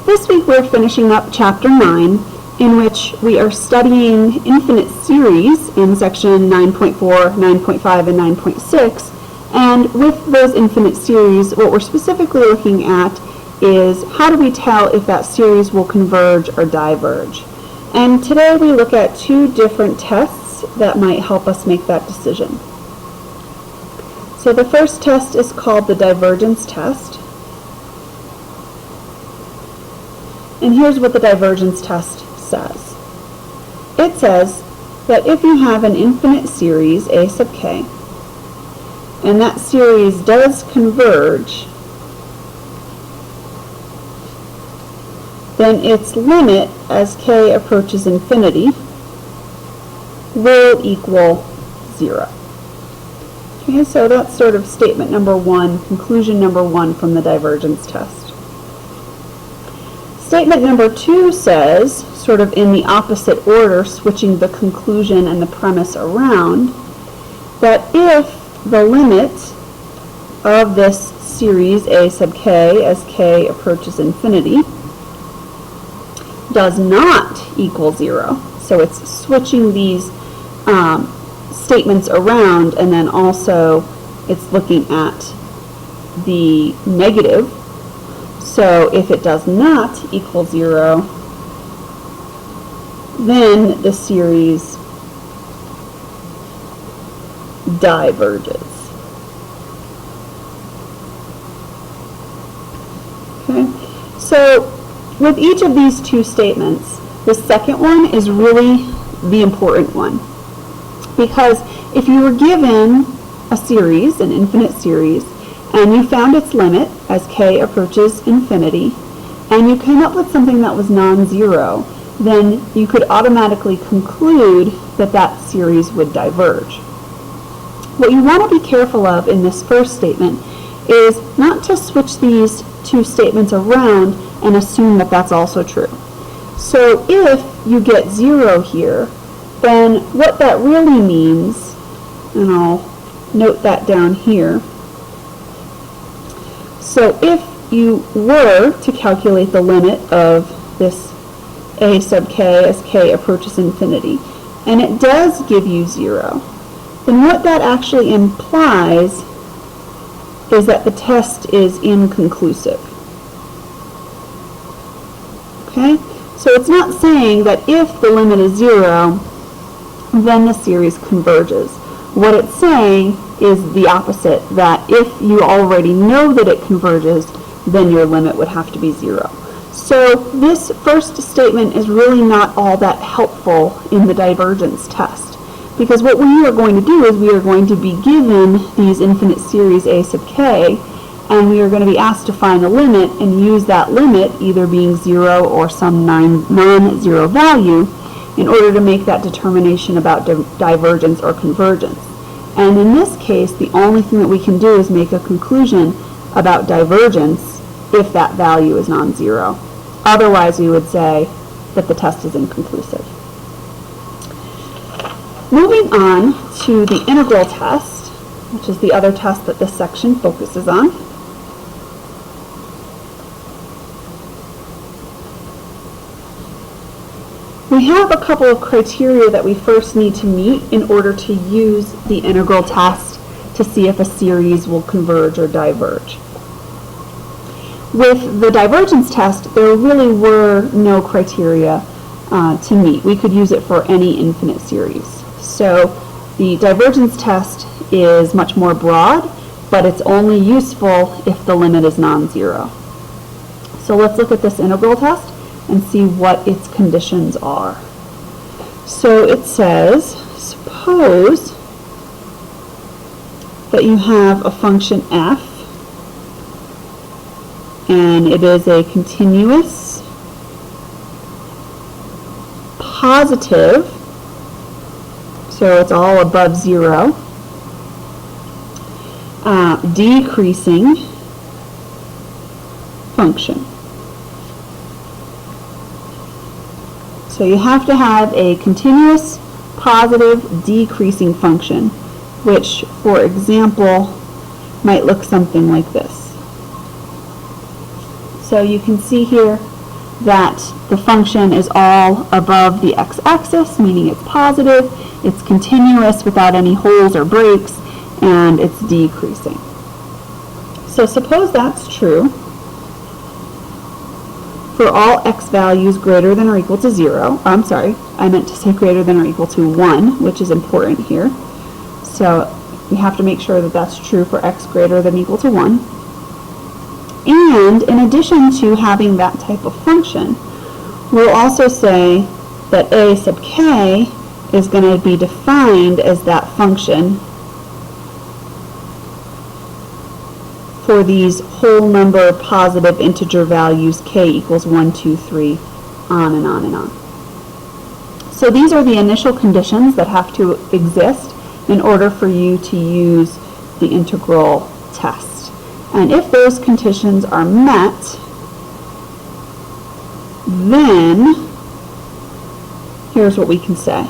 This week we're finishing up Chapter 9, in which we are studying infinite series in section 9.4, 9.5, and 9.6. And with those infinite series, what we're specifically looking at is how do we tell if that series will converge or diverge. And today we look at two different tests that might help us make that decision. So the first test is called the divergence test. And here's what the divergence test says. It says that if you have an infinite series, a sub k, and that series does converge, then its limit as k approaches infinity will equal 0. Okay, so that's sort of statement number 1, conclusion number 1 from the divergence test. Statement number 2 says, sort of in the opposite order, switching the conclusion and the premise around, that if the limit of this series a sub k as k approaches infinity does not equal 0, so it's switching these statements around, and then also it's looking at the negative. So if it does not equal 0, then the series diverges. Okay, so with each of these two statements, the second one is really the important one. Because if you were given a series, an infinite series, and you found its limit as k approaches infinity, and you came up with something that was non-zero, then you could automatically conclude that that series would diverge. What you want to be careful of in this first statement is not to switch these two statements around and assume that that's also true. So if you get 0 here, then what that really means, and I'll note that down here, so if you were to calculate the limit of this a sub k as k approaches infinity, and it does give you 0, then what that actually implies is that the test is inconclusive. Okay? So it's not saying that if the limit is 0, then the series converges. What it's saying is the opposite, that if you already know that it converges, then your limit would have to be 0. So this first statement is really not all that helpful in the divergence test, because what we are going to do is we are going to be given these infinite series a sub k, and we are going to be asked to find a limit and use that limit either being 0 or some non-zero value in order to make that determination about divergence or convergence. And in this case, the only thing that we can do is make a conclusion about divergence if that value is non-zero. Otherwise, we would say that the test is inconclusive. Moving on to the integral test, which is the other test that this section focuses on. We have a couple of criteria that we first need to meet in order to use the integral test to see if a series will converge or diverge. With the divergence test, there really were no criteria to meet. We could use it for any infinite series. So the divergence test is much more broad, but it's only useful if the limit is non-zero. So let's look at this integral test and see what its conditions are. So it says, suppose that you have a function f, and it is a continuous, positive, so it's all above 0, decreasing function. So you have to have a continuous, positive, decreasing function, which, for example, might look something like this. So you can see here that the function is all above the x-axis, meaning it's positive, it's continuous without any holes or breaks, and it's decreasing. So suppose that's true for all x values greater than or equal to 0. I'm sorry, I meant to say greater than or equal to 1, which is important here. So we have to make sure that that's true for x greater than or equal to 1. And in addition to having that type of function, we'll also say that a sub k is going to be defined as that function for these whole number positive integer values k equals 1, 2, 3, on and on and on. So these are the initial conditions that have to exist in order for you to use the integral test. And if those conditions are met, then here's what we can say.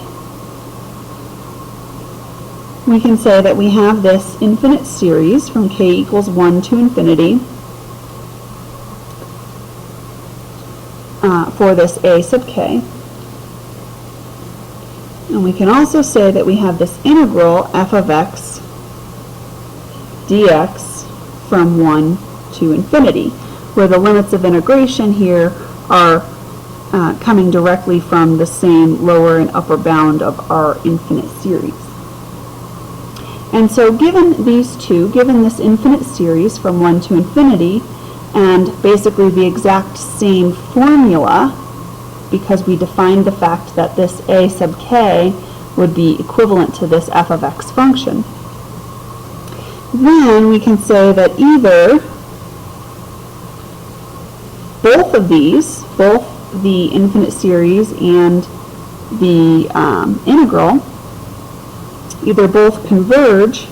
We can say that we have this infinite series from k equals 1 to infinity for this a sub k. And we can also say that we have this integral f of x dx from 1 to infinity, where the limits of integration here are coming directly from the same lower and upper bound of our infinite series. And so given these two, given this infinite series from 1 to infinity, and basically the exact same formula, because we defined the fact that this a sub k would be equivalent to this f of x function, then we can say that either both of these, both the infinite series and the integral, either both converge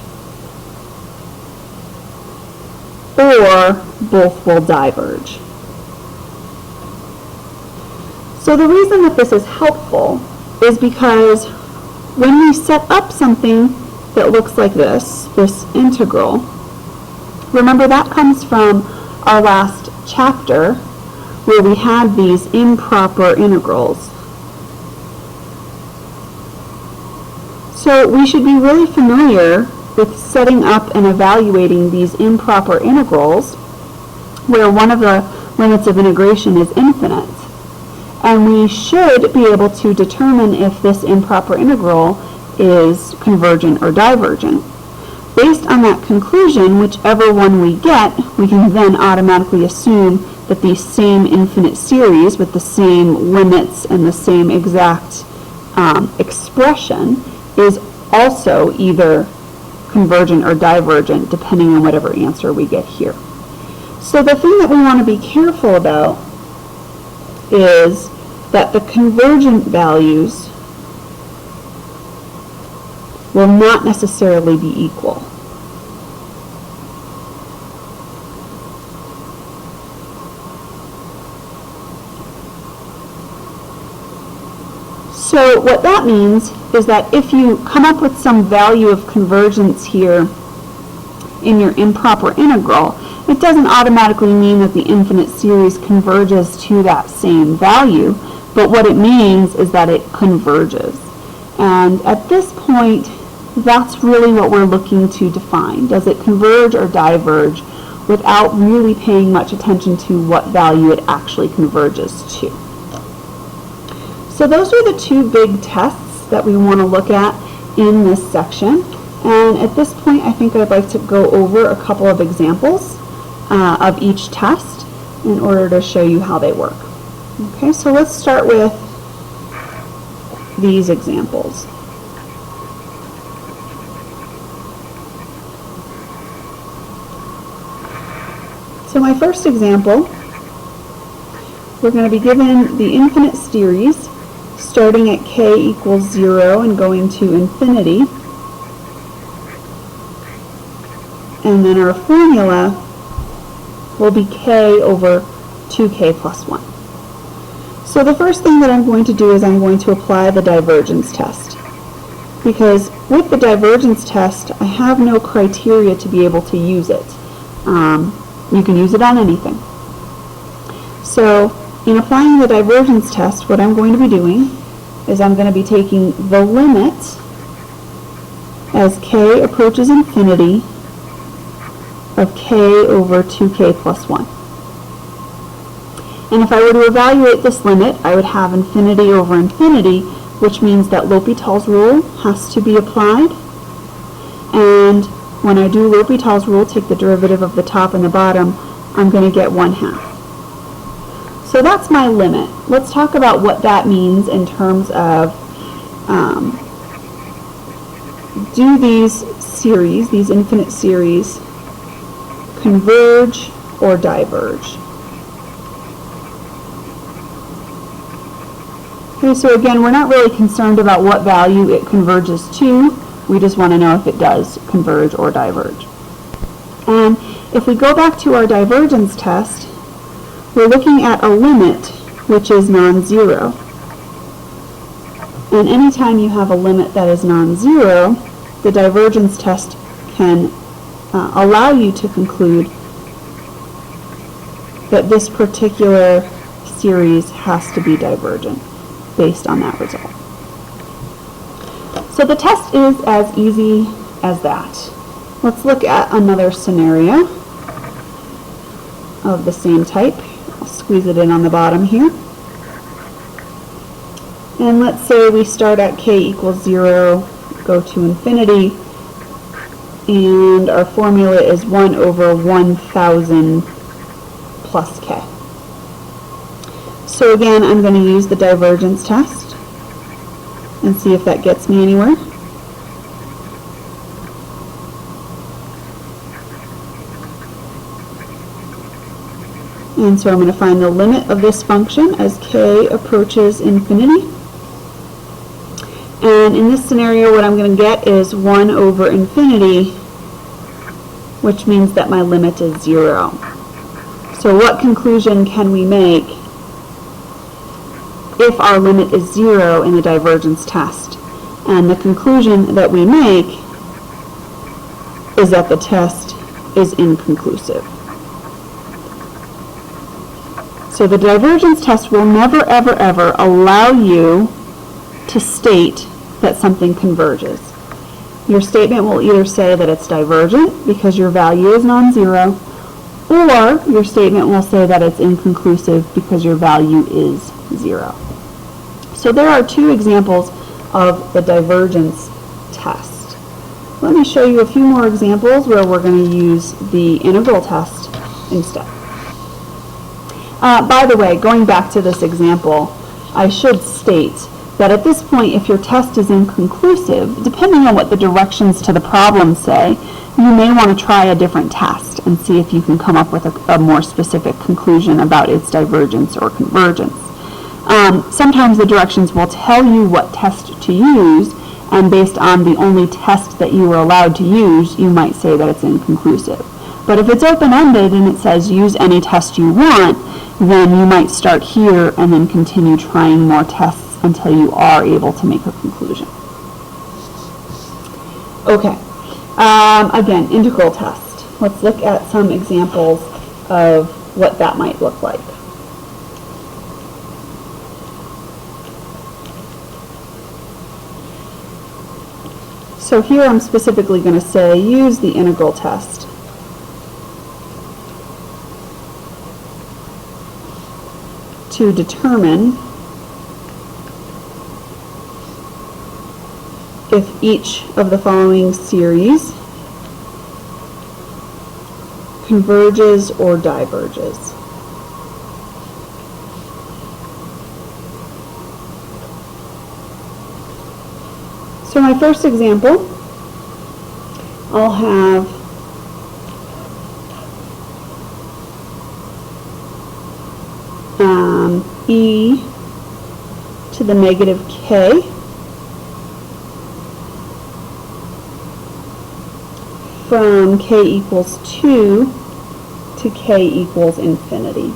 or both will diverge. So the reason that this is helpful is because when we set up something that looks like this integral, remember that comes from our last chapter where we had these improper integrals. So we should be really familiar with setting up and evaluating these improper integrals where one of the limits of integration is infinite. And we should be able to determine if this improper integral is convergent or divergent. Based on that conclusion, whichever one we get, we can then automatically assume that the same infinite series with the same limits and the same exact expression is also either convergent or divergent, depending on whatever answer we get here. So the thing that we want to be careful about is that the convergent values will not necessarily be equal. So what that means is that if you come up with some value of convergence here in your improper integral, it doesn't automatically mean that the infinite series converges to that same value, but what it means is that it converges. And at this point, that's really what we're looking to define. Does it converge or diverge without really paying much attention to what value it actually converges to? So those are the two big tests that we want to look at in this section. And at this point, I think I'd like to go over a couple of examples of each test in order to show you how they work. Okay, so let's start with these examples. So my first example, we're going to be given the infinite series starting at k equals 0 and going to infinity. And then our formula will be k over 2k plus 1. So the first thing that I'm going to do is I'm going to apply the divergence test. Because with the divergence test, I have no criteria to be able to use it. You can use it on anything. So in applying the divergence test, what I'm going to be doing is I'm going to be taking the limit as k approaches infinity of k over 2k plus 1. And if I were to evaluate this limit, I would have infinity over infinity, which means that L'Hopital's rule has to be applied. And when I do L'Hopital's rule, take the derivative of the top and the bottom, I'm going to get 1/2. So that's my limit. Let's talk about what that means in terms of do these series, these infinite series, converge or diverge? Okay, so again, we're not really concerned about what value it converges to. We just want to know if it does converge or diverge. And if we go back to our divergence test, we're looking at a limit which is non-zero. And anytime you have a limit that is non-zero, the divergence test can allow you to conclude that this particular series has to be divergent based on that result. So the test is as easy as that. Let's look at another scenario of the same type. I'll squeeze it in on the bottom here. And let's say we start at k equals 0, go to infinity, and our formula is 1 over 1,000 plus k. So again, I'm going to use the divergence test and see if that gets me anywhere. And so I'm going to find the limit of this function as k approaches infinity. And in this scenario, what I'm going to get is 1 over infinity, which means that my limit is 0. So what conclusion can we make if our limit is 0 in the divergence test? And the conclusion that we make is that the test is inconclusive. So the divergence test will never, ever, ever allow you to state that something converges. Your statement will either say that it's divergent because your value is non-zero, or your statement will say that it's inconclusive because your value is 0. So there are two examples of the divergence test. Let me show you a few more examples where we're going to use the integral test instead. By the way, going back to this example, I should state that at this point, if your test is inconclusive, depending on what the directions to the problem say, you may want to try a different test and see if you can come up with a more specific conclusion about its divergence or convergence. Sometimes the directions will tell you what test to use, and based on the only test that you were allowed to use, you might say that it's inconclusive. But if it's open-ended and it says use any test you want, then you might start here and then continue trying more tests until you are able to make a conclusion. Okay, again, integral test. Let's look at some examples of what that might look like. So here I'm specifically going to say use the integral test. To determine if each of the following series converges or diverges. So my first example, I'll have e to the negative k from k equals 2 to k equals infinity.